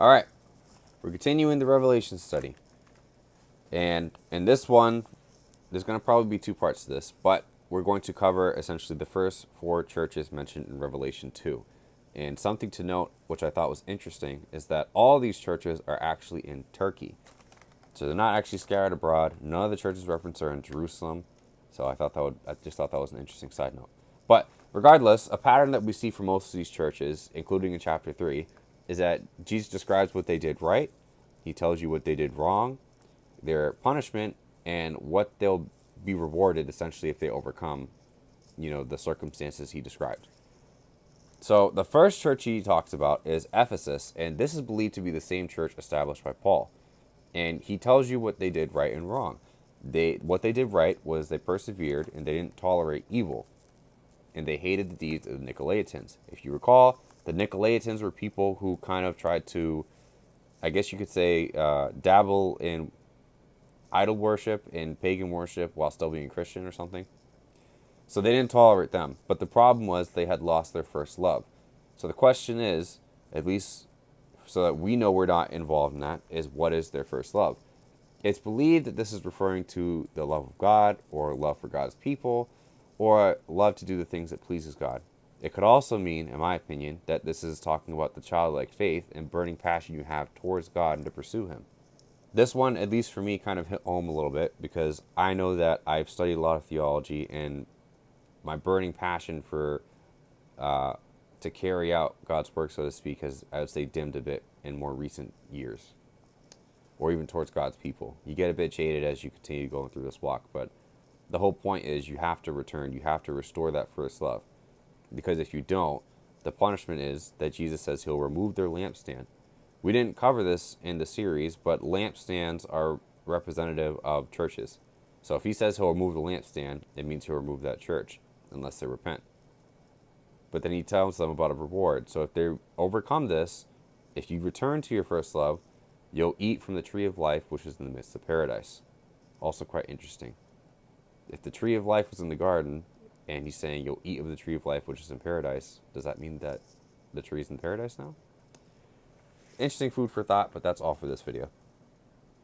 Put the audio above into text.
All right, we're continuing the Revelation study. And in this one, there's going to probably be two parts to this, but we're going to cover essentially the first four churches mentioned in Revelation 2. And something to note, which I thought was interesting, is that all these churches are actually in Turkey. So they're not actually scattered abroad. None of the churches referenced are in Jerusalem. So I just thought that was an interesting side note. But regardless, a pattern that we see for most of these churches, including in chapter 3, is that Jesus describes what they did right. He tells you what they did wrong, their punishment, and what they'll be rewarded essentially if they overcome, the circumstances he described. So the first church he talks about is Ephesus, and this is believed to be the same church established by Paul. And he tells you what they did right and wrong. What they did right was they persevered and they didn't tolerate evil, and they hated the deeds of the Nicolaitans. If you recall, the Nicolaitans were people who kind of tried to, I guess you could say, dabble in idol worship and pagan worship while still being Christian or something. So they didn't tolerate them. But the problem was they had lost their first love. So the question is, at least so that we know we're not involved in that, is what is their first love? It's believed that this is referring to the love of God, or love for God's people, or love to do the things that pleases God. It could also mean, in my opinion, that this is talking about the childlike faith and burning passion you have towards God and to pursue Him. This one, at least for me, kind of hit home a little bit because I know that I've studied a lot of theology, and my burning passion for to carry out God's work, so to speak, has, I would say, dimmed a bit in more recent years, or even towards God's people. You get a bit jaded as you continue going through this walk, but the whole point is you have to return, you have to restore that first love. Because if you don't, the punishment is that Jesus says He'll remove their lampstand. We didn't cover this in the series, but lampstands are representative of churches. So if He says He'll remove the lampstand, it means He'll remove that church, unless they repent. But then He tells them about a reward. So if they overcome this, if you return to your first love, you'll eat from the tree of life, which is in the midst of paradise. Also quite interesting. If the tree of life was in the garden, and He's saying you'll eat of the tree of life, which is in paradise, does that mean that the tree is in paradise now? Interesting food for thought, but that's all for this video.